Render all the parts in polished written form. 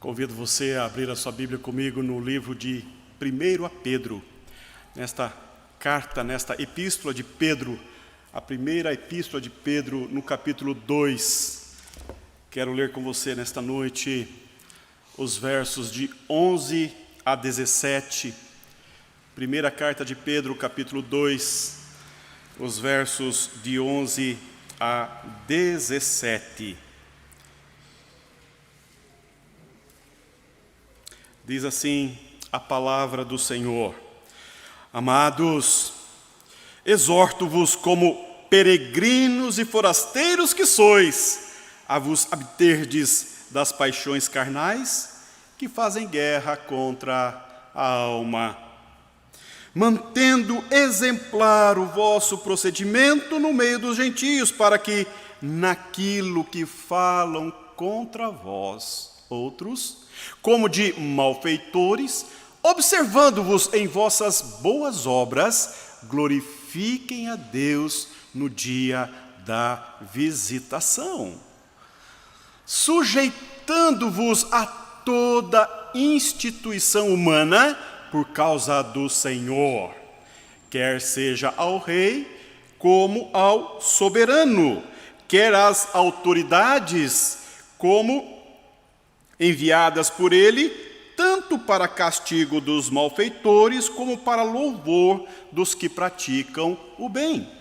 Convido você a abrir a sua Bíblia comigo no livro de 1 Pedro, nesta carta, nesta epístola de Pedro, a primeira epístola de Pedro, no capítulo 2. Quero ler com você nesta noite os versos de 11 a 17. Primeira carta de Pedro, capítulo 2, os versos de 11 a 17. Diz assim a palavra do Senhor: Amados, exorto-vos como peregrinos e forasteiros que sois, a vos absterdes das paixões carnais que fazem guerra contra a alma, mantendo exemplar o vosso procedimento no meio dos gentios, para que naquilo que falam contra vós outros, como de malfeitores, observando-vos em vossas boas obras, glorifiquem a Deus no dia da visitação, sujeitando-vos a toda instituição humana por causa do Senhor, quer seja ao rei como ao soberano, quer às autoridades como enviadas por ele, tanto para castigo dos malfeitores, como para louvor dos que praticam o bem.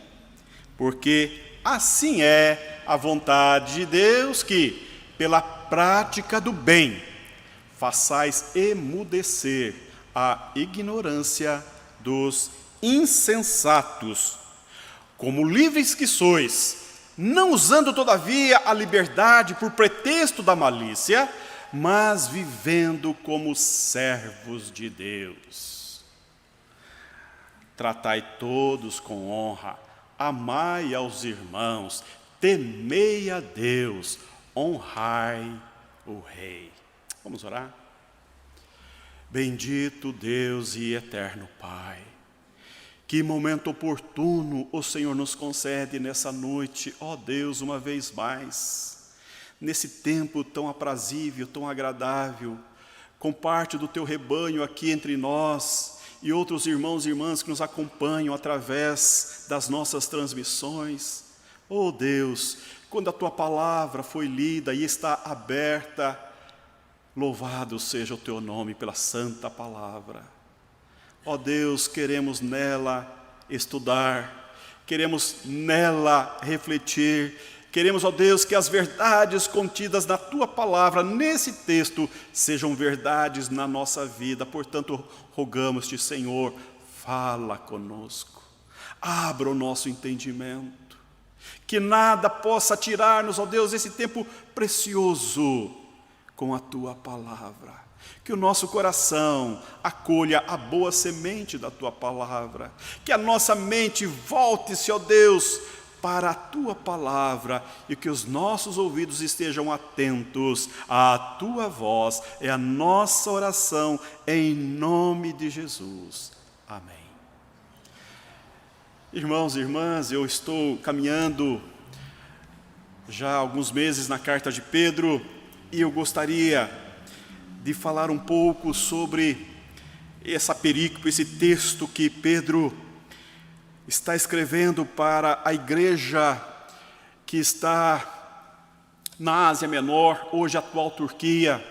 Porque assim é a vontade de Deus, que, pela prática do bem, façais emudecer a ignorância dos insensatos, como livres que sois, não usando todavia a liberdade por pretexto da malícia, mas vivendo como servos de Deus. Tratai todos com honra, amai aos irmãos, temei a Deus, honrai o Rei. Vamos orar? Bendito Deus e eterno Pai, que momento oportuno o Senhor nos concede nessa noite, ó Deus, uma vez mais, nesse tempo tão aprazível, tão agradável, com parte do Teu rebanho aqui entre nós e outros irmãos e irmãs que nos acompanham através das nossas transmissões. Ó Deus, quando a Tua palavra foi lida e está aberta, louvado seja o Teu nome pela santa palavra. Ó Deus, queremos nela estudar, queremos nela refletir, queremos, ó Deus, que as verdades contidas na Tua palavra, nesse texto, sejam verdades na nossa vida. Portanto, rogamos-te, Senhor, fala conosco, abra o nosso entendimento, que nada possa tirar-nos, ó Deus, esse tempo precioso com a Tua palavra. Que o nosso coração acolha a boa semente da Tua palavra, que a nossa mente volte-se, ó Deus, para a Tua palavra, e que os nossos ouvidos estejam atentos à Tua voz. É a nossa oração em nome de Jesus. Amém. Irmãos e irmãs, eu estou caminhando já há alguns meses na carta de Pedro, e eu gostaria de falar um pouco sobre essa perícope, esse texto que Pedro está escrevendo para a igreja que está na Ásia Menor, hoje a atual Turquia.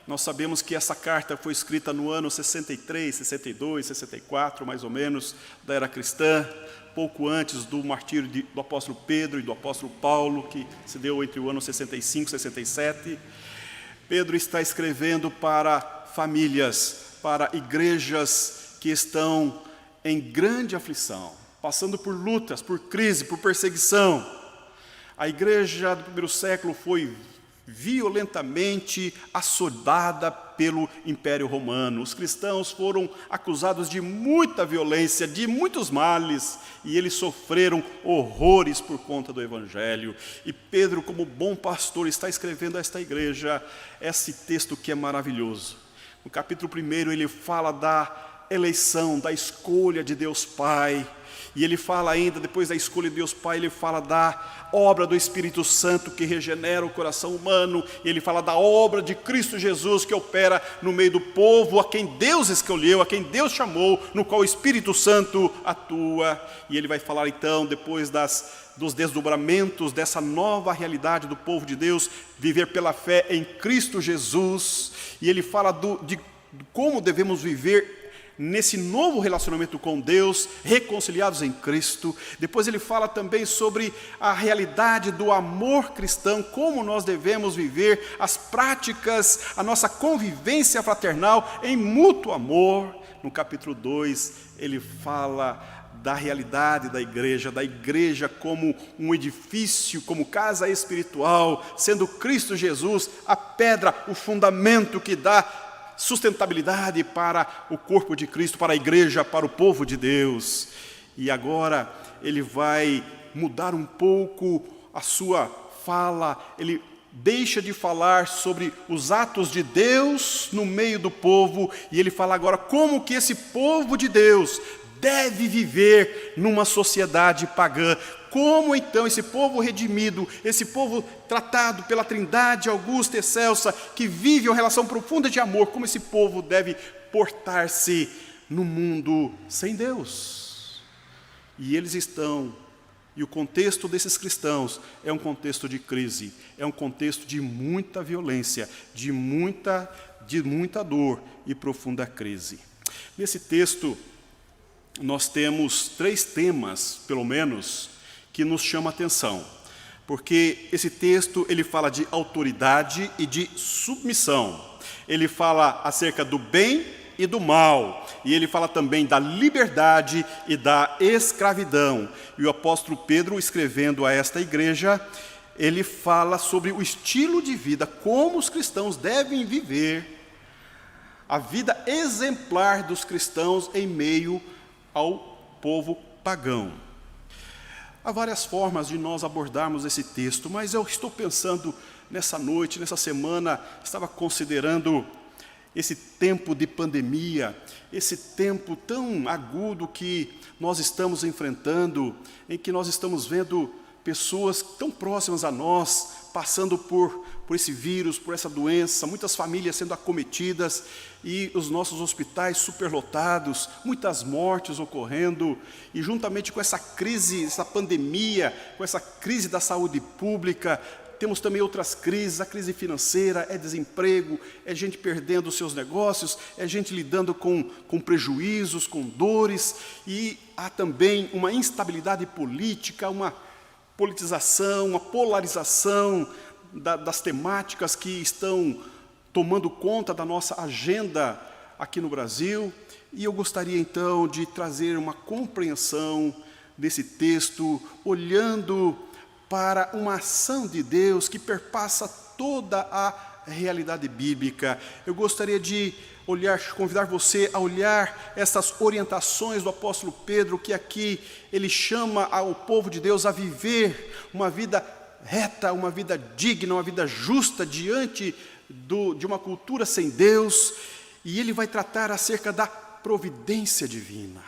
Nós sabemos que essa carta foi escrita no ano 63, 62, 64, mais ou menos, da era cristã, pouco antes do martírio do apóstolo Pedro e do apóstolo Paulo, que se deu entre o ano 65 e 67. Pedro está escrevendo para famílias, para igrejas que estão em grande aflição, passando por lutas, por crise, por perseguição. A igreja do primeiro século foi violentamente assolada pelo Império Romano. Os cristãos foram acusados de muita violência, de muitos males, e eles sofreram horrores por conta do Evangelho. E Pedro, como bom pastor, está escrevendo a esta igreja esse texto que é maravilhoso. No capítulo 1 ele fala da eleição, da escolha de Deus Pai. E ele fala ainda, depois da escolha de Deus Pai, ele fala da obra do Espírito Santo que regenera o coração humano. E ele fala da obra de Cristo Jesus que opera no meio do povo, a quem Deus escolheu, a quem Deus chamou, no qual o Espírito Santo atua. E ele vai falar então, depois dos desdobramentos dessa nova realidade do povo de Deus, viver pela fé em Cristo Jesus. E ele fala de como devemos viver nesse novo relacionamento com Deus, reconciliados em Cristo. Depois ele fala também sobre a realidade do amor cristão, como nós devemos viver as práticas, a nossa convivência fraternal em mútuo amor. No capítulo 2, ele fala da realidade da igreja como um edifício, como casa espiritual, sendo Cristo Jesus a pedra, o fundamento que dá sustentabilidade para o corpo de Cristo, para a igreja, para o povo de Deus. E agora ele vai mudar um pouco a sua fala, ele deixa de falar sobre os atos de Deus no meio do povo, e ele fala agora como que esse povo de Deus deve viver numa sociedade pagã. Como então esse povo redimido, esse povo tratado pela Trindade augusta e excelsa, que vive uma relação profunda de amor, como esse povo deve portar-se no mundo sem Deus? E eles estão, e o contexto desses cristãos é um contexto de crise, é um contexto de muita violência, de muita dor e profunda crise. Nesse texto, nós temos 3 temas, pelo menos, que nos chama a atenção, porque esse texto ele fala de autoridade e de submissão, ele fala acerca do bem e do mal, e ele fala também da liberdade e da escravidão. E o apóstolo Pedro, escrevendo a esta igreja, ele fala sobre o estilo de vida, como os cristãos devem viver, a vida exemplar dos cristãos em meio ao povo pagão. Há várias formas de nós abordarmos esse texto, mas eu estou pensando nessa noite, nessa semana, estava considerando esse tempo de pandemia, esse tempo tão agudo que nós estamos enfrentando, em que nós estamos vendo pessoas tão próximas a nós, passando por esse vírus, por essa doença, muitas famílias sendo acometidas e os nossos hospitais superlotados, muitas mortes ocorrendo, e juntamente com essa crise, essa pandemia, com essa crise da saúde pública, temos também outras crises, a crise financeira, é desemprego, é gente perdendo os seus negócios, é gente lidando com prejuízos, com dores, e há também uma instabilidade política, uma politização, uma polarização das temáticas que estão tomando conta da nossa agenda aqui no Brasil. E eu gostaria então de trazer uma compreensão desse texto, olhando para uma ação de Deus que perpassa toda a realidade bíblica. Eu gostaria de convidar você a olhar essas orientações do apóstolo Pedro, que aqui ele chama ao povo de Deus a viver uma vida reta, uma vida digna, uma vida justa diante de uma cultura sem Deus, e ele vai tratar acerca da providência divina.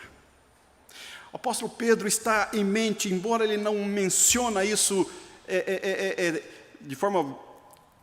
O apóstolo Pedro está em mente, embora ele não menciona isso de forma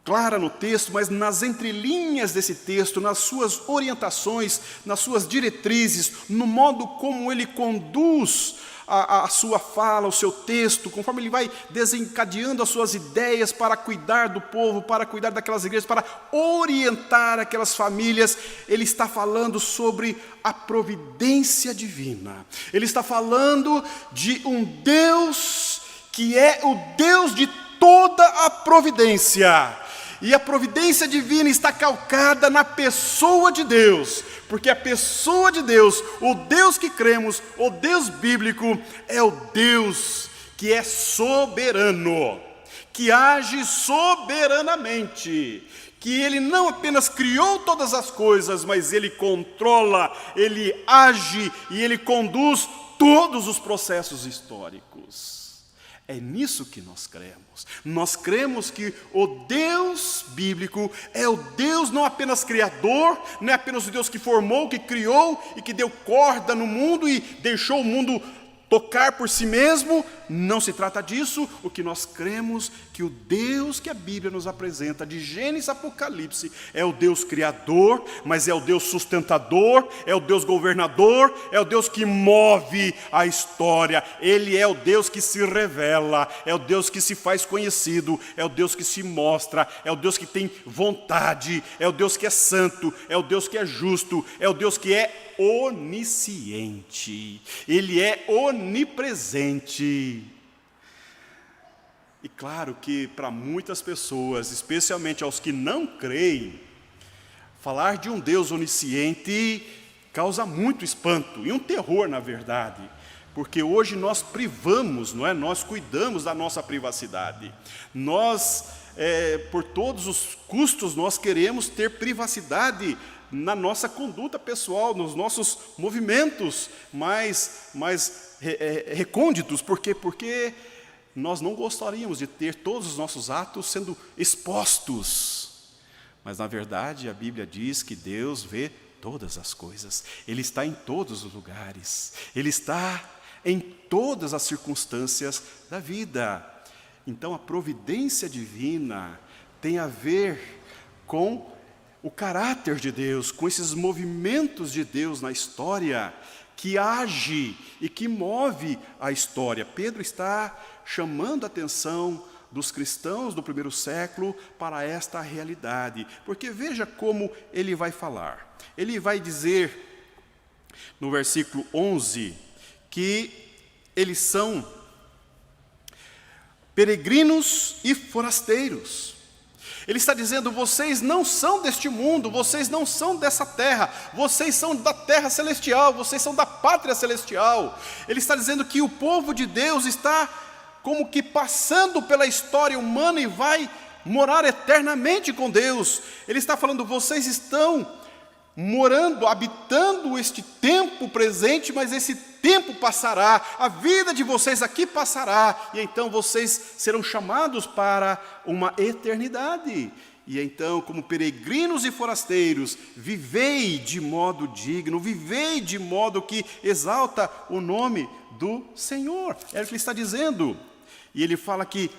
clara no texto, mas nas entrelinhas desse texto, nas suas orientações, nas suas diretrizes, no modo como ele conduz a sua fala, o seu texto, conforme ele vai desencadeando as suas ideias para cuidar do povo, para cuidar daquelas igrejas, para orientar aquelas famílias, ele está falando sobre a providência divina. Ele está falando de um Deus que é o Deus de toda a providência. E a providência divina está calcada na pessoa de Deus, porque a pessoa de Deus, o Deus que cremos, o Deus bíblico, é o Deus que é soberano, que age soberanamente, que Ele não apenas criou todas as coisas, mas Ele controla, Ele age e Ele conduz todos os processos históricos. É nisso que nós cremos. Nós cremos que o Deus bíblico é o Deus não apenas criador, não é apenas o Deus que formou, que criou e que deu corda no mundo e deixou o mundo tocar por si mesmo. Não se trata disso. O que nós cremos que o Deus que a Bíblia nos apresenta, de Gênesis a Apocalipse, é o Deus criador, mas é o Deus sustentador, é o Deus governador, é o Deus que move a história. Ele é o Deus que se revela, é o Deus que se faz conhecido, é o Deus que se mostra, é o Deus que tem vontade, é o Deus que é santo, é o Deus que é justo, é o Deus que é onisciente, Ele é onipresente. E claro que para muitas pessoas, especialmente aos que não creem, falar de um Deus onisciente causa muito espanto e um terror, na verdade, porque hoje nós privamos, não é? Nós cuidamos da nossa privacidade. Nós, por todos os custos, nós queremos ter privacidade na nossa conduta pessoal, nos nossos movimentos mais recônditos. Por quê? Porque nós não gostaríamos de ter todos os nossos atos sendo expostos. Mas, na verdade, a Bíblia diz que Deus vê todas as coisas. Ele está em todos os lugares. Ele está em todas as circunstâncias da vida. Então, a providência divina tem a ver com o caráter de Deus, com esses movimentos de Deus na história, que age e que move a história. Pedro está chamando a atenção dos cristãos do primeiro século para esta realidade, porque veja como ele vai falar. Ele vai dizer, no versículo 11, que eles são peregrinos e forasteiros. Ele está dizendo, vocês não são deste mundo, vocês não são dessa terra, vocês são da terra celestial, vocês são da pátria celestial. Ele está dizendo que o povo de Deus está como que passando pela história humana e vai morar eternamente com Deus. Ele está falando, vocês estão morando, habitando este tempo presente, mas esse tempo passará, a vida de vocês aqui passará, e então vocês serão chamados para uma eternidade. E então, como peregrinos e forasteiros, vivei de modo digno, vivei de modo que exalta o nome do Senhor. É o que ele está dizendo. E ele fala que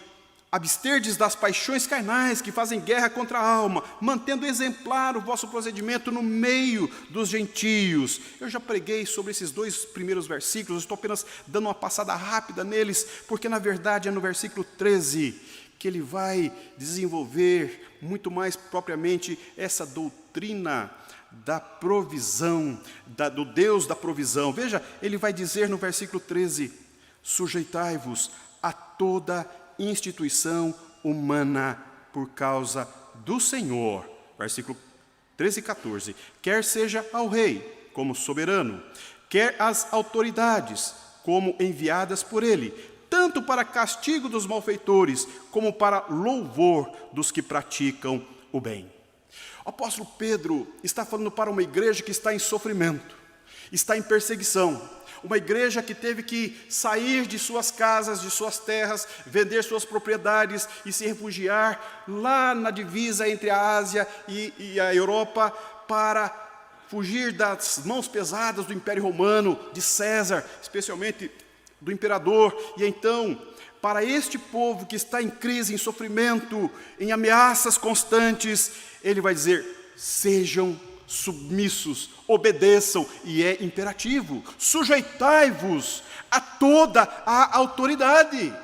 absterdes das paixões carnais que fazem guerra contra a alma, mantendo exemplar o vosso procedimento no meio dos gentios. Eu já preguei sobre esses 2 primeiros versículos, estou apenas dando uma passada rápida neles, porque na verdade é no versículo 13 que ele vai desenvolver muito mais propriamente essa doutrina da provisão, do Deus da provisão. Veja, ele vai dizer no versículo 13, sujeitai-vos a toda instituição humana por causa do Senhor. Versículo 13 e 14. Quer seja ao rei como soberano, quer às autoridades como enviadas por ele, tanto para castigo dos malfeitores, como para louvor dos que praticam o bem. O apóstolo Pedro está falando para uma igreja que está em sofrimento, está em perseguição, uma igreja que teve que sair de suas casas, de suas terras, vender suas propriedades e se refugiar lá na divisa entre a Ásia e a Europa para fugir das mãos pesadas do Império Romano, de César, especialmente do imperador. E então, para este povo que está em crise, em sofrimento, em ameaças constantes, ele vai dizer, sejam submissos, obedeçam, e é imperativo, sujeitai-vos a toda a autoridade.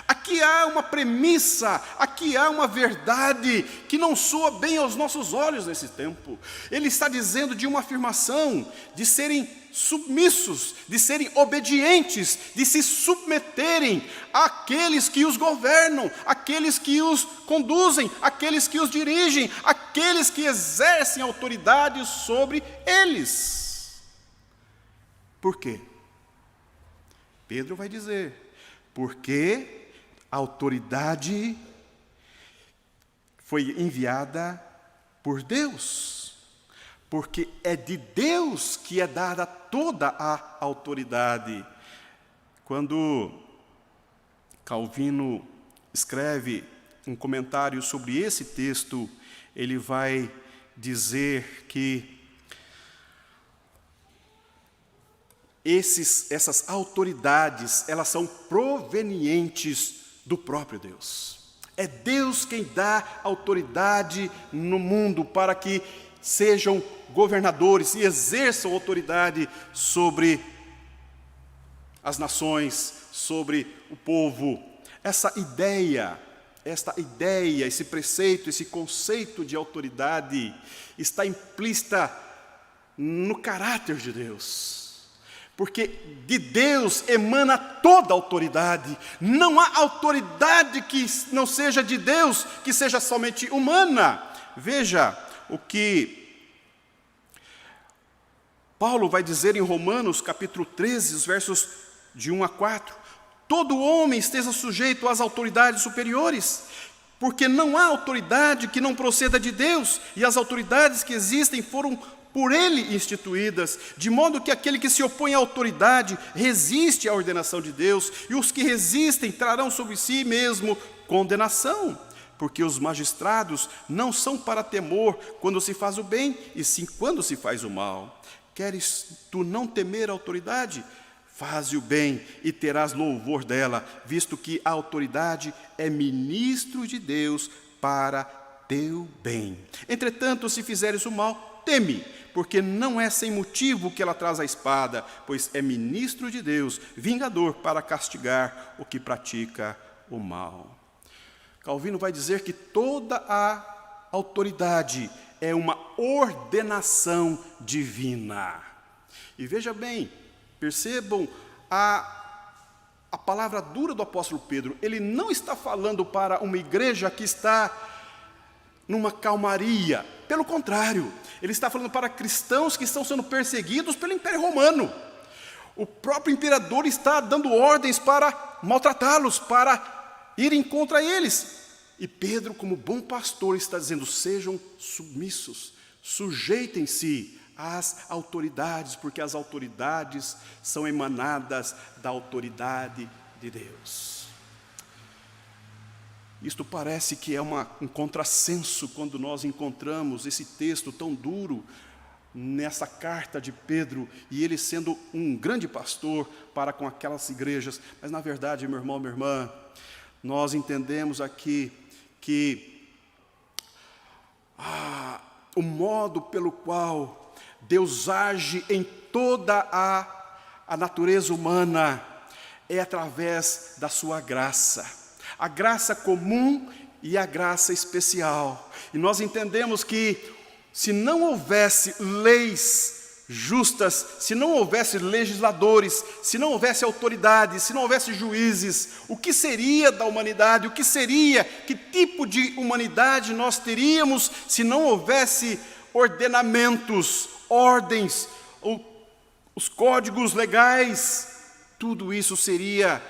Aqui há uma premissa, aqui há uma verdade que não soa bem aos nossos olhos nesse tempo. Ele está dizendo de uma afirmação de serem submissos, de serem obedientes, de se submeterem àqueles que os governam, àqueles que os conduzem, àqueles que os dirigem, àqueles que exercem autoridade sobre eles. Por quê? Pedro vai dizer, porque a autoridade foi enviada por Deus. Porque é de Deus que é dada toda a autoridade. Quando Calvino escreve um comentário sobre esse texto. Ele vai dizer que essas autoridades, elas são provenientes do próprio Deus. É Deus quem dá autoridade no mundo para que sejam governadores e exerçam autoridade sobre as nações, sobre o povo. Esta ideia, esse preceito, esse conceito de autoridade está implícita no caráter de Deus. Porque de Deus emana toda autoridade. Não há autoridade que não seja de Deus, que seja somente humana. Veja o que Paulo vai dizer em Romanos, capítulo 13, os versos de 1 a 4. Todo homem esteja sujeito às autoridades superiores, porque não há autoridade que não proceda de Deus, e as autoridades que existem foram por ele instituídas, de modo que aquele que se opõe à autoridade resiste à ordenação de Deus, e os que resistem trarão sobre si mesmo condenação, porque os magistrados não são para temor quando se faz o bem, e sim quando se faz o mal. Queres tu não temer a autoridade? Faze o bem e terás louvor dela, visto que a autoridade é ministro de Deus para teu bem. Entretanto, se fizeres o mal, teme, porque não é sem motivo que ela traz a espada, pois é ministro de Deus, vingador para castigar o que pratica o mal. Calvino vai dizer que toda a autoridade é uma ordenação divina. E veja bem, percebam a palavra dura do apóstolo Pedro. Ele não está falando para uma igreja que está numa calmaria. Pelo contrário, ele está falando para cristãos que estão sendo perseguidos pelo Império Romano. O próprio imperador está dando ordens para maltratá-los, para irem contra eles. E Pedro, como bom pastor, está dizendo: sejam submissos, sujeitem-se às autoridades, porque as autoridades são emanadas da autoridade de Deus. Isto parece que é um contrassenso quando nós encontramos esse texto tão duro nessa carta de Pedro, e ele sendo um grande pastor para com aquelas igrejas. Mas na verdade, meu irmão, minha irmã, nós entendemos aqui que o modo pelo qual Deus age em toda a natureza humana é através da sua graça. A graça comum e a graça especial. E nós entendemos que se não houvesse leis justas, se não houvesse legisladores, se não houvesse autoridades, se não houvesse juízes, o que seria da humanidade? O que seria? Que tipo de humanidade nós teríamos se não houvesse ordenamentos, ordens, os códigos legais? Tudo isso seria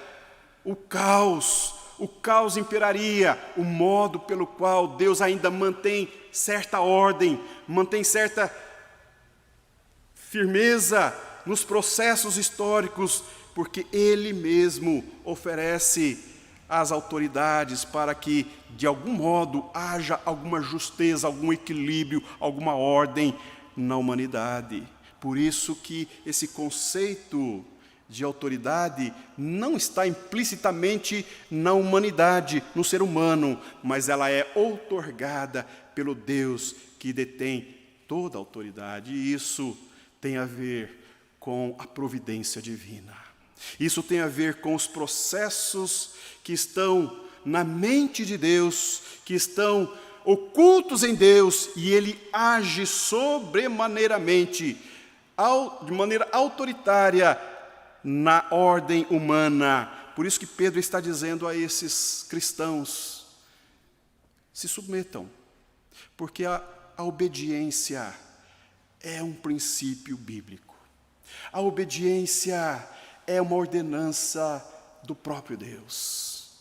o caos. O caos imperaria. O modo pelo qual Deus ainda mantém certa ordem, mantém certa firmeza nos processos históricos, porque Ele mesmo oferece às autoridades para que, de algum modo, haja alguma justeza, algum equilíbrio, alguma ordem na humanidade. Por isso que esse conceito de autoridade não está implicitamente na humanidade, no ser humano, mas ela é outorgada pelo Deus que detém toda a autoridade. E isso tem a ver com a providência divina. Isso tem a ver com os processos que estão na mente de Deus, que estão ocultos em Deus, e Ele age sobremaneiramente, de maneira autoritária, na ordem humana. Por isso que Pedro está dizendo a esses cristãos: se submetam, porque a obediência é um princípio bíblico. A obediência é uma ordenança do próprio Deus.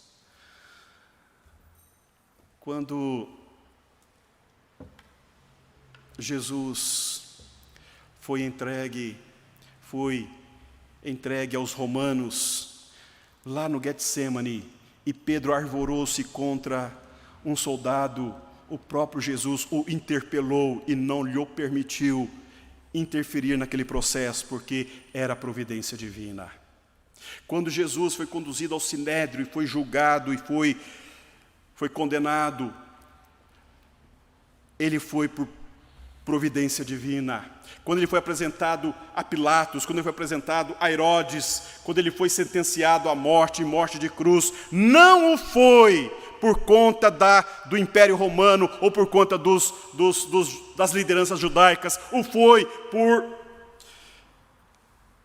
Quando Jesus foi entregue aos romanos, lá no Getsemane, e Pedro arvorou-se contra um soldado, o próprio Jesus o interpelou e não lhe permitiu interferir naquele processo, porque era a providência divina. Quando Jesus foi conduzido ao Sinédrio e foi julgado e foi condenado, ele foi por providência divina. Quando ele foi apresentado a Pilatos, quando ele foi apresentado a Herodes, quando ele foi sentenciado à morte, morte de cruz, não o foi por conta do Império Romano ou por conta das lideranças judaicas, o foi por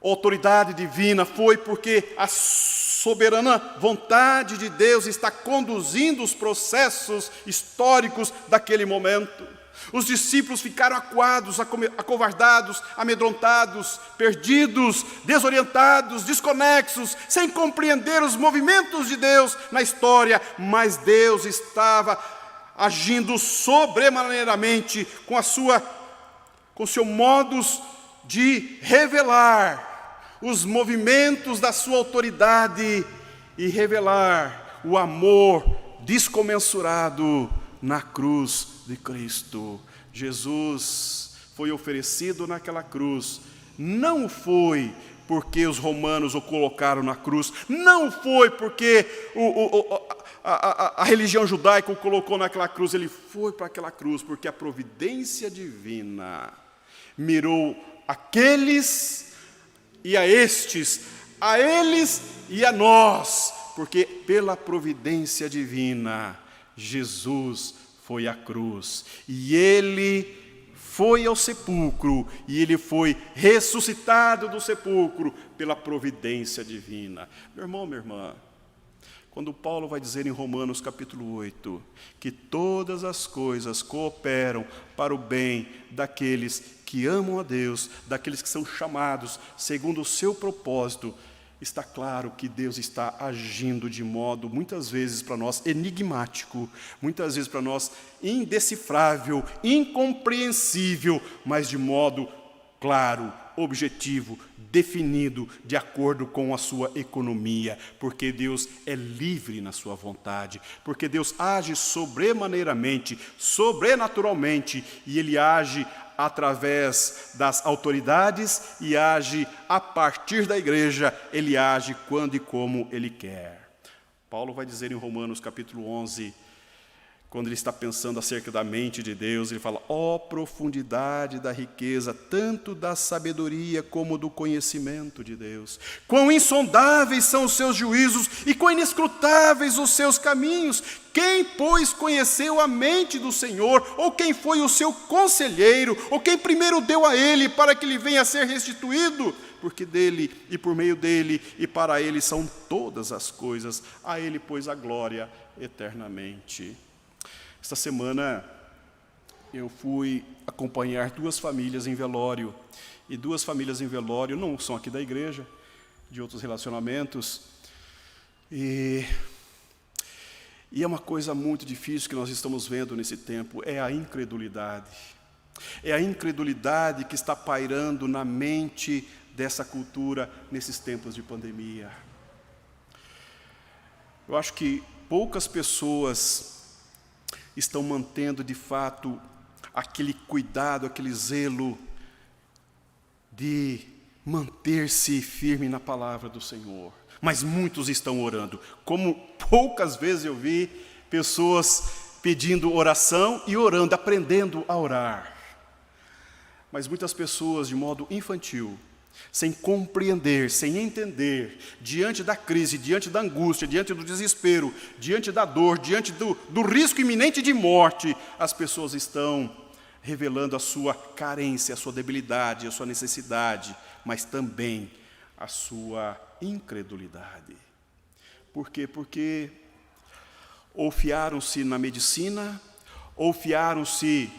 autoridade divina, foi porque a soberana vontade de Deus está conduzindo os processos históricos daquele momento. Os discípulos ficaram acuados, acovardados, amedrontados, perdidos, desorientados, desconexos, sem compreender os movimentos de Deus na história, mas Deus estava agindo sobremaneiramente com seu modus de revelar os movimentos da sua autoridade e revelar o amor descomensurado na cruz de Cristo. Jesus foi oferecido naquela cruz, não foi porque os romanos o colocaram na cruz, não foi porque a religião judaica o colocou naquela cruz, ele foi para aquela cruz porque a providência divina mirou aqueles e a estes, a eles e a nós, porque pela providência divina, Jesus foi à cruz, e ele foi ao sepulcro, e ele foi ressuscitado do sepulcro pela providência divina. Meu irmão, minha irmã, quando Paulo vai dizer em Romanos capítulo 8, que todas as coisas cooperam para o bem daqueles que amam a Deus, daqueles que são chamados segundo o seu propósito, está claro que Deus está agindo de modo, muitas vezes para nós, enigmático, muitas vezes para nós, indecifrável, incompreensível, mas de modo claro, objetivo, definido, de acordo com a sua economia, porque Deus é livre na sua vontade, porque Deus age sobremaneiramente, sobrenaturalmente, e Ele age através das autoridades e age a partir da igreja, ele age quando e como ele quer. Paulo vai dizer em Romanos capítulo 11, quando ele está pensando acerca da mente de Deus, ele fala: ó profundidade da riqueza, tanto da sabedoria como do conhecimento de Deus. Quão insondáveis são os seus juízos e quão inescrutáveis os seus caminhos. Quem, pois, conheceu a mente do Senhor? Ou quem foi o seu conselheiro? Ou quem primeiro deu a ele para que lhe venha a ser restituído? Porque dele e por meio dele e para ele são todas as coisas. A ele, pois, a glória eternamente. Esta semana eu fui acompanhar 2 famílias em velório, e 2 famílias em velório não são aqui da igreja, de outros relacionamentos, e é uma coisa muito difícil que nós estamos vendo nesse tempo, é a incredulidade. É a incredulidade que está pairando na mente dessa cultura nesses tempos de pandemia. Eu acho que poucas pessoas estão mantendo de fato aquele cuidado, aquele zelo de manter-se firme na palavra do Senhor. Mas muitos estão orando. Como poucas vezes eu vi pessoas pedindo oração e orando, aprendendo a orar. Mas muitas pessoas de modo infantil, sem compreender, sem entender, diante da crise, diante da angústia, diante do desespero, diante da dor, diante do risco iminente de morte, as pessoas estão revelando a sua carência, a sua debilidade, a sua necessidade, mas também a sua incredulidade. Por quê? Porque ou fiaram-se na medicina, ou fiaram-se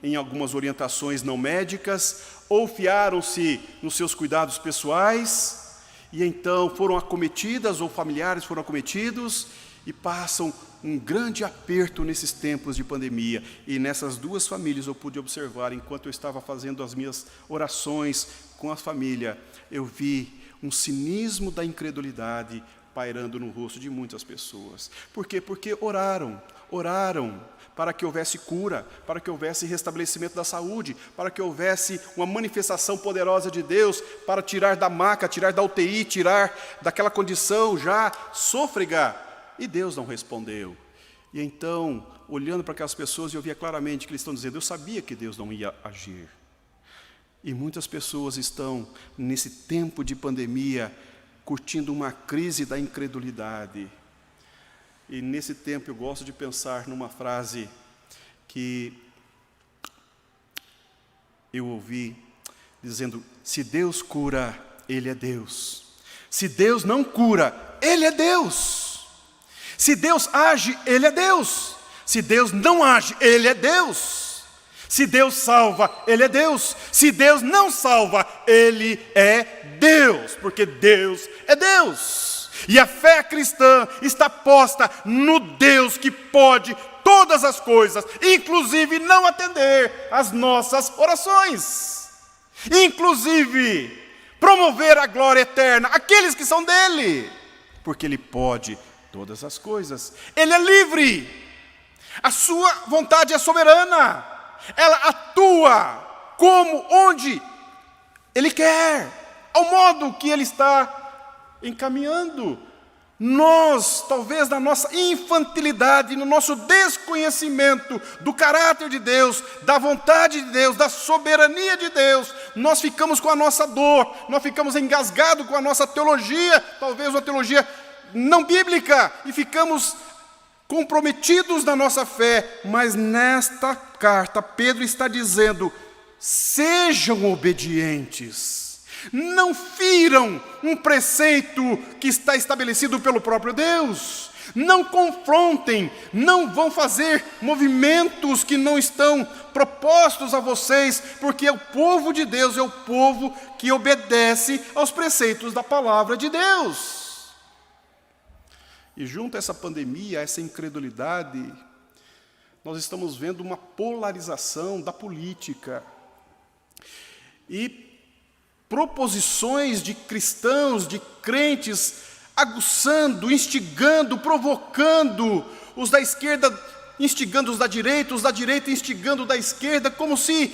em algumas orientações não médicas, ou fiaram-se nos seus cuidados pessoais, e então foram acometidas, ou familiares foram acometidos, e passam um grande aperto nesses tempos de pandemia. E nessas 2 famílias eu pude observar, enquanto eu estava fazendo as minhas orações com a família, eu vi um cinismo da incredulidade pairando no rosto de muitas pessoas. Por quê? Porque oraram para que houvesse cura, para que houvesse restabelecimento da saúde, para que houvesse uma manifestação poderosa de Deus, para tirar da maca, tirar da UTI, tirar daquela condição já sôfrega. E Deus não respondeu. E então, olhando para aquelas pessoas, eu via claramente que eles estão dizendo, eu sabia que Deus não ia agir. E muitas pessoas estão, nesse tempo de pandemia, curtindo uma crise da incredulidade. E nesse tempo eu gosto de pensar numa frase que eu ouvi dizendo, se Deus cura, Ele é Deus. Se Deus não cura, Ele é Deus. Se Deus age, Ele é Deus. Se Deus não age, Ele é Deus. Se Deus salva, Ele é Deus. Se Deus não salva, Ele é Deus, porque Deus é Deus. E a fé cristã está posta no Deus que pode todas as coisas, inclusive não atender às nossas orações, inclusive promover a glória eterna àqueles que são dele, porque Ele pode todas as coisas. Ele é livre, a sua vontade é soberana, ela atua como, onde Ele quer, ao modo que Ele está encaminhando. Nós, talvez na nossa infantilidade, no nosso desconhecimento do caráter de Deus, da vontade de Deus, da soberania de Deus, nós ficamos com a nossa dor, nós ficamos engasgados com a nossa teologia, talvez uma teologia não bíblica, e ficamos comprometidos na nossa fé. Mas nesta carta, Pedro está dizendo, sejam obedientes. Não firam um preceito que está estabelecido pelo próprio Deus. Não confrontem, não vão fazer movimentos que não estão propostos a vocês, porque o povo de Deus é o povo que obedece aos preceitos da palavra de Deus. E junto a essa pandemia, a essa incredulidade, nós estamos vendo uma polarização da política. E proposições de cristãos, de crentes, aguçando, instigando, provocando os da esquerda, instigando os da direita instigando da esquerda, como se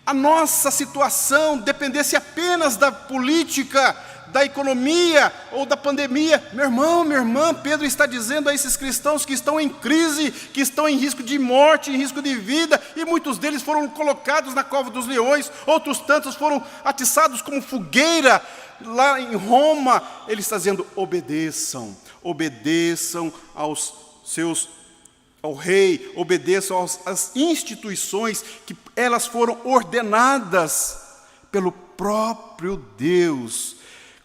a nossa situação dependesse apenas da política, da economia ou da pandemia. Meu irmão, minha irmã, Pedro está dizendo a esses cristãos que estão em crise, que estão em risco de morte, em risco de vida, e muitos deles foram colocados na cova dos leões, outros tantos foram atiçados como fogueira lá em Roma. Ele está dizendo, obedeçam ao rei, obedeçam às instituições que elas foram ordenadas pelo próprio Deus.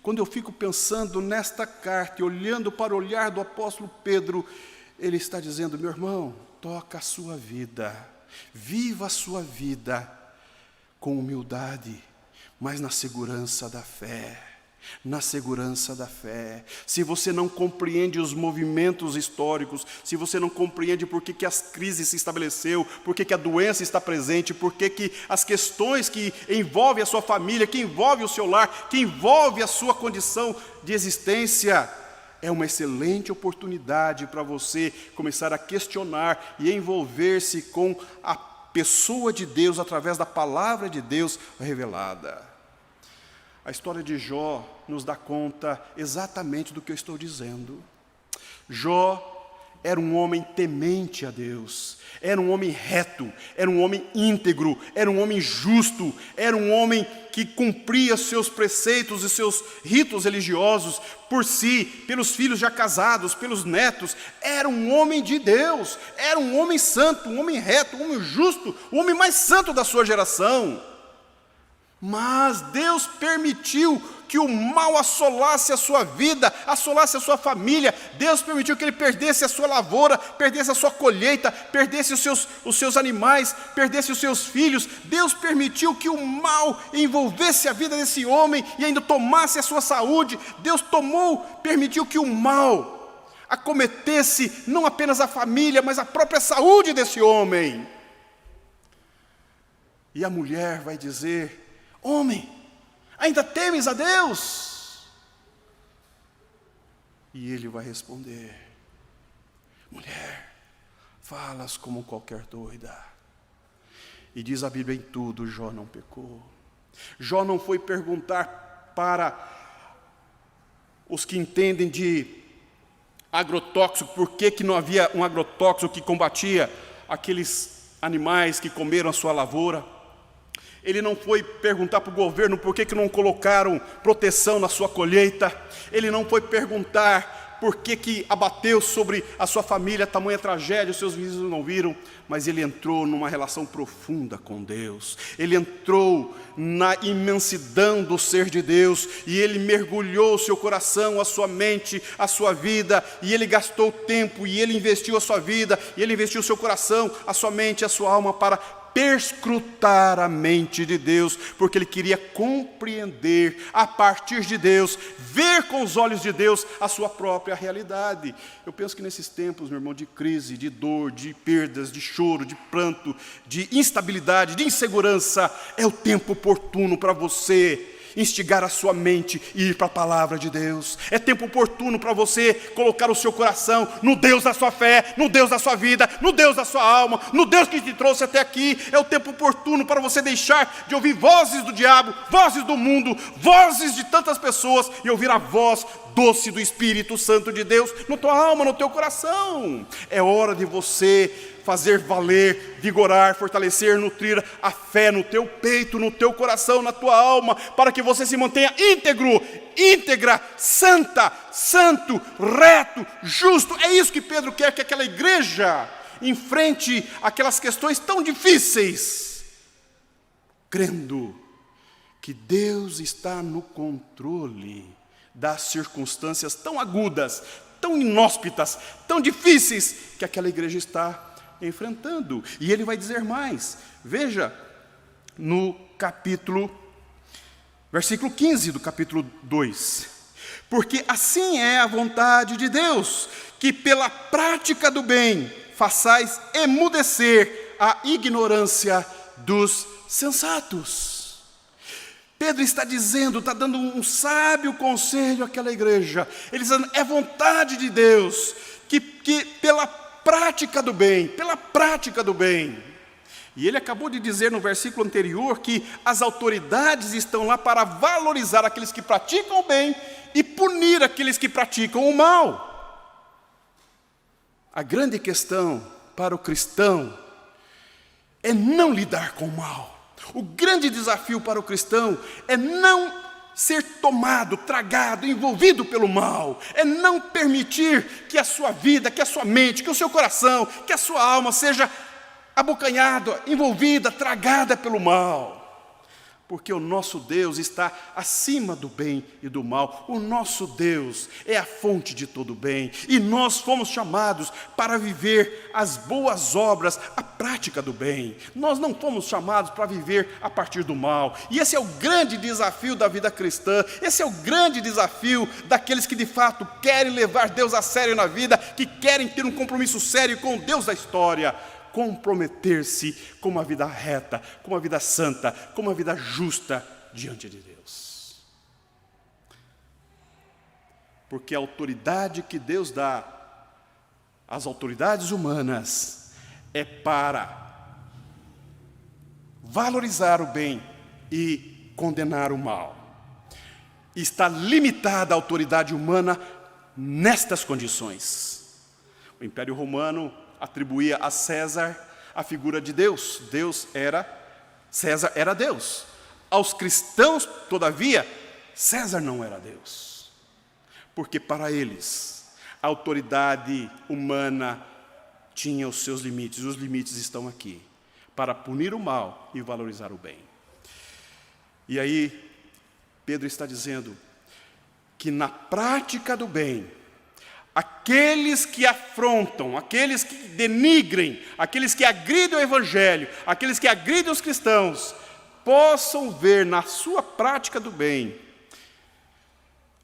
Quando eu fico pensando nesta carta e olhando para o olhar do apóstolo Pedro, ele está dizendo, meu irmão, toca a sua vida, viva a sua vida com humildade, mas na segurança da fé. Na segurança da fé. Se você não compreende os movimentos históricos, se você não compreende por que as crises se estabeleceu, por que a doença está presente, por que as questões que envolvem a sua família, que envolvem o seu lar, que envolvem a sua condição de existência, é uma excelente oportunidade para você começar a questionar e envolver-se com a pessoa de Deus através da palavra de Deus revelada. A história de Jó nos dá conta exatamente do que eu estou dizendo. Jó era um homem temente a Deus, era um homem reto, era um homem íntegro, era um homem justo, era um homem que cumpria seus preceitos e seus ritos religiosos por si, pelos filhos já casados, pelos netos. Era um homem de Deus, era um homem santo, um homem reto, um homem justo, o homem mais santo da sua geração. Mas Deus permitiu que o mal assolasse a sua vida, assolasse a sua família. Deus permitiu que ele perdesse a sua lavoura, perdesse a sua colheita, perdesse os seus animais, perdesse os seus filhos. Deus permitiu que o mal envolvesse a vida desse homem e ainda tomasse a sua saúde. Deus permitiu que o mal acometesse não apenas a família, mas a própria saúde desse homem. E a mulher vai dizer, homem, ainda temes a Deus? E ele vai responder: mulher, falas como qualquer doida. E diz a Bíblia: em tudo Jó não pecou. Jó não foi perguntar para os que entendem de agrotóxico, por que não havia um agrotóxico que combatia aqueles animais que comeram a sua lavoura. Ele não foi perguntar para o governo por que não colocaram proteção na sua colheita. Ele não foi perguntar por que abateu sobre a sua família tamanha tragédia, os seus vizinhos não viram. Mas ele entrou numa relação profunda com Deus. Ele entrou na imensidão do ser de Deus. E ele mergulhou o seu coração, a sua mente, a sua vida. E ele gastou tempo, e ele investiu a sua vida. E ele investiu o seu coração, a sua mente, a sua alma para perscrutar a mente de Deus, porque ele queria compreender a partir de Deus, ver com os olhos de Deus a sua própria realidade. Eu penso que nesses tempos, meu irmão, de crise, de dor, de perdas, de choro, de pranto, de instabilidade, de insegurança, é o tempo oportuno para você instigar a sua mente e ir para a palavra de Deus. É tempo oportuno para você colocar o seu coração no Deus da sua fé, no Deus da sua vida, no Deus da sua alma, no Deus que te trouxe até aqui. É o tempo oportuno para você deixar de ouvir vozes do diabo, vozes do mundo, vozes de tantas pessoas, e ouvir a voz doce do Espírito Santo de Deus na tua alma, no teu coração. É hora de você fazer valer, vigorar, fortalecer, nutrir a fé no teu peito, no teu coração, na tua alma, para que você se mantenha íntegro, íntegra, santa, santo, reto, justo. É isso que Pedro quer, que aquela igreja enfrente aquelas questões tão difíceis, crendo que Deus está no controle das circunstâncias tão agudas, tão inóspitas, tão difíceis que aquela igreja está enfrentando. E ele vai dizer mais. Veja no versículo 15 do capítulo 2. Porque assim é a vontade de Deus, que pela prática do bem façais emudecer a ignorância dos sensatos. Pedro está dizendo, está dando um sábio conselho àquela igreja. Ele está dizendo: é vontade de Deus que pela prática do bem, pela prática do bem. E ele acabou de dizer no versículo anterior que as autoridades estão lá para valorizar aqueles que praticam o bem e punir aqueles que praticam o mal. A grande questão para o cristão é não lidar com o mal. O grande desafio para o cristão é não ser tomado, tragado, envolvido pelo mal. É não permitir que a sua vida, que a sua mente, que o seu coração, que a sua alma seja abocanhada, envolvida, tragada pelo mal. Porque o nosso Deus está acima do bem e do mal. O nosso Deus é a fonte de todo bem. E nós fomos chamados para viver as boas obras, a prática do bem. Nós não fomos chamados para viver a partir do mal. E esse é o grande desafio da vida cristã. Esse é o grande desafio daqueles que de fato querem levar Deus a sério na vida, que querem ter um compromisso sério com o Deus da história. Comprometer-se com uma vida reta, com uma vida santa, com uma vida justa diante de Deus. Porque a autoridade que Deus dá às autoridades humanas é para valorizar o bem e condenar o mal. E está limitada a autoridade humana nestas condições. O Império Romano atribuía a César a figura de Deus. César era Deus. Aos cristãos, todavia, César não era Deus. Porque para eles, a autoridade humana tinha os seus limites. E os limites estão aqui, para punir o mal e valorizar o bem. E aí, Pedro está dizendo que na prática do bem, aqueles que afrontam, aqueles que denigrem, aqueles que agridem o Evangelho, aqueles que agridem os cristãos, possam ver na sua prática do bem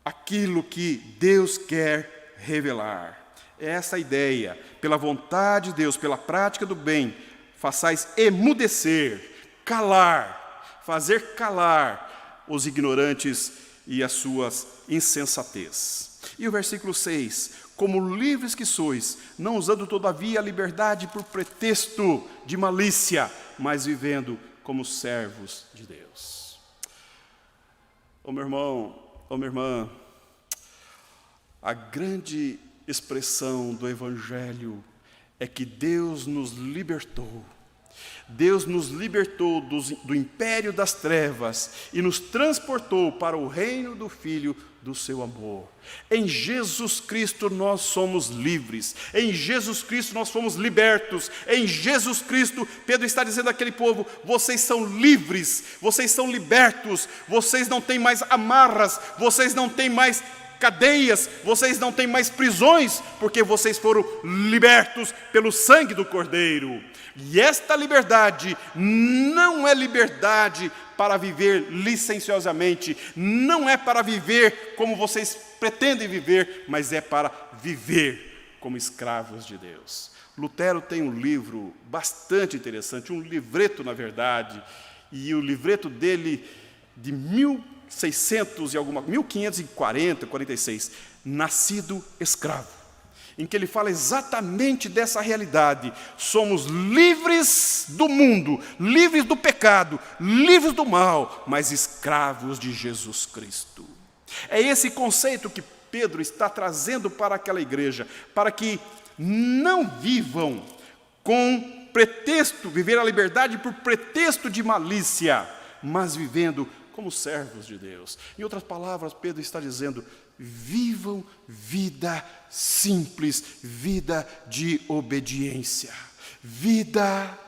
aquilo que Deus quer revelar. É essa a ideia. Pela vontade de Deus, pela prática do bem, façais emudecer, calar, fazer calar os ignorantes e as suas insensatez. E o versículo 6, como livres que sois, não usando todavia a liberdade por pretexto de malícia, mas vivendo como servos de Deus. Ô meu irmão, ô minha irmã, a grande expressão do Evangelho é que Deus nos libertou. Deus nos libertou do império das trevas e nos transportou para o reino do Filho do seu amor. Em Jesus Cristo nós somos livres, em Jesus Cristo nós fomos libertos, em Jesus Cristo, Pedro está dizendo àquele povo, vocês são livres, vocês são libertos, vocês não têm mais amarras, vocês não têm mais cadeias, vocês não têm mais prisões, porque vocês foram libertos pelo sangue do Cordeiro. E esta liberdade não é liberdade para viver licenciosamente, não é para viver como vocês pretendem viver, mas é para viver como escravos de Deus. Lutero tem um livro bastante interessante, um livreto na verdade, e o livreto dele de 1540, 46, Nascido Escravo, em que ele fala exatamente dessa realidade. Somos livres do mundo, livres do pecado, livres do mal, mas escravos de Jesus Cristo. É esse conceito que Pedro está trazendo para aquela igreja, para que não vivam com pretexto, viver a liberdade por pretexto de malícia, mas vivendo como servos de Deus. Em outras palavras, Pedro está dizendo, vivam vida simples, vida de obediência, vida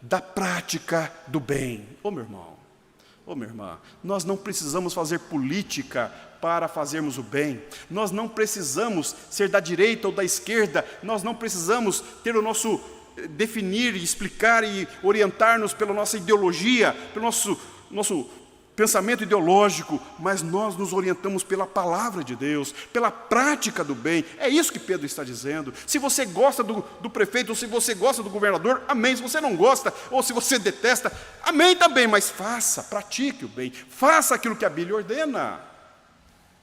da prática do bem. Ô meu irmão, ô minha irmã, nós não precisamos fazer política para fazermos o bem, nós não precisamos ser da direita ou da esquerda, nós não precisamos ter o nosso definir, explicar e orientar-nos pela nossa ideologia, pelo nosso pensamento ideológico, mas nós nos orientamos pela palavra de Deus, pela prática do bem. É isso que Pedro está dizendo. Se você gosta do prefeito, ou se você gosta do governador, amém. Se você não gosta, ou se você detesta, amém também, mas faça, pratique o bem, faça aquilo que a Bíblia ordena.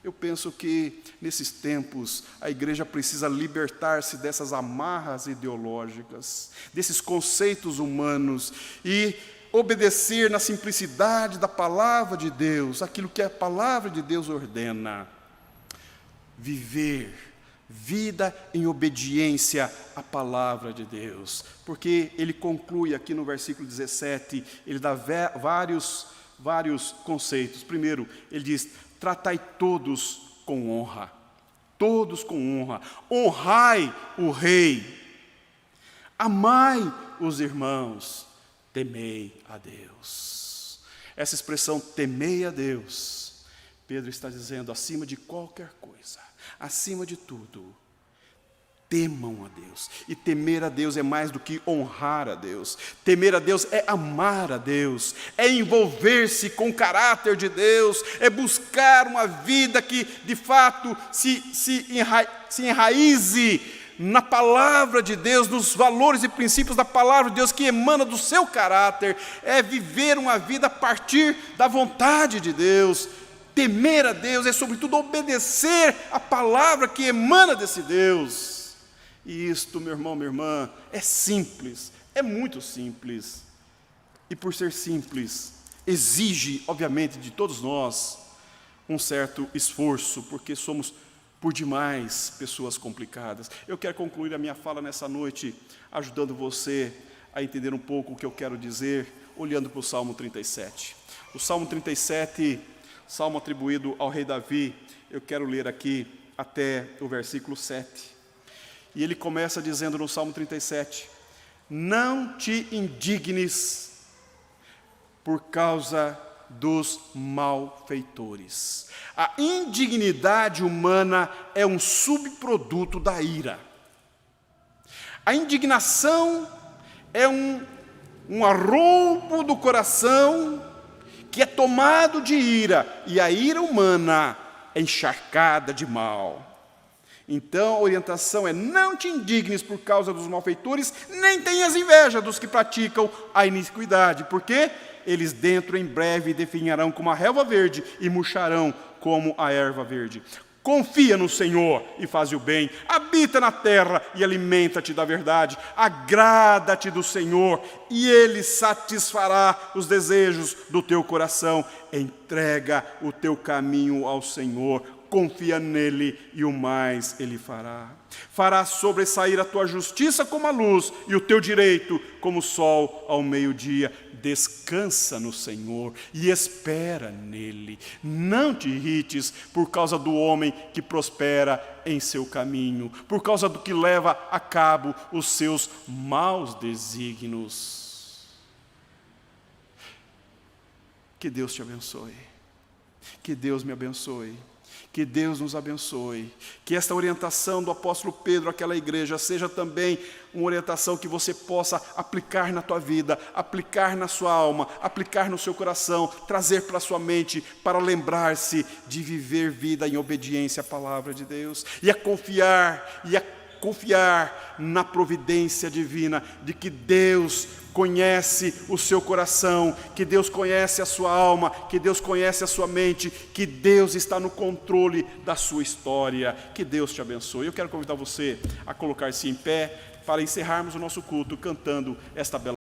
Eu penso que nesses tempos a igreja precisa libertar-se dessas amarras ideológicas, desses conceitos humanos e obedecer na simplicidade da palavra de Deus, aquilo que a palavra de Deus ordena. Viver, vida em obediência à palavra de Deus. Porque ele conclui aqui no versículo 17, ele dá vários conceitos. Primeiro, ele diz, tratai todos com honra. Todos com honra. Honrai o rei. Amai os irmãos. Temei a Deus. Essa expressão, temei a Deus, Pedro está dizendo, acima de qualquer coisa, acima de tudo, temam a Deus. E temer a Deus é mais do que honrar a Deus. Temer a Deus é amar a Deus, é envolver-se com o caráter de Deus, é buscar uma vida que, de fato, se enraize na palavra de Deus, nos valores e princípios da palavra de Deus que emana do seu caráter, é viver uma vida a partir da vontade de Deus. Temer a Deus é, sobretudo, obedecer a palavra que emana desse Deus. E isto, meu irmão, minha irmã, é simples, é muito simples. E por ser simples, exige, obviamente, de todos nós, um certo esforço, porque somos por demais pessoas complicadas. Eu quero concluir a minha fala nessa noite, ajudando você a entender um pouco o que eu quero dizer, olhando para o Salmo 37. O Salmo 37, salmo atribuído ao rei Davi, eu quero ler aqui até o versículo 7. E ele começa dizendo no Salmo 37, não te indignes por causa dos malfeitores. A indignidade humana é um subproduto da ira. A indignação é um arroubo do coração que é tomado de ira, e a ira humana é encharcada de mal. Então a orientação é, não te indignes por causa dos malfeitores, nem tenhas inveja dos que praticam a iniquidade, porque eles dentro em breve definharão como a relva verde e murcharão como a erva verde. Confia no Senhor e faz o bem. Habita na terra e alimenta-te da verdade. Agrada-te do Senhor e Ele satisfará os desejos do teu coração. Entrega o teu caminho ao Senhor. Confia nele e o mais Ele fará. Fará sobressair a tua justiça como a luz e o teu direito como o sol ao meio-dia. Descansa no Senhor e espera nele. Não te irrites por causa do homem que prospera em seu caminho, por causa do que leva a cabo os seus maus desígnios. Que Deus te abençoe. Que Deus me abençoe. Que Deus nos abençoe, que esta orientação do apóstolo Pedro àquela igreja seja também uma orientação que você possa aplicar na tua vida, aplicar na sua alma, aplicar no seu coração, trazer para a sua mente, para lembrar-se de viver vida em obediência à palavra de Deus, e a confiar na providência divina, de que Deus conhece o seu coração, que Deus conhece a sua alma, que Deus conhece a sua mente, que Deus está no controle da sua história. Que Deus te abençoe. Eu quero convidar você a colocar-se em pé para encerrarmos o nosso culto cantando esta bela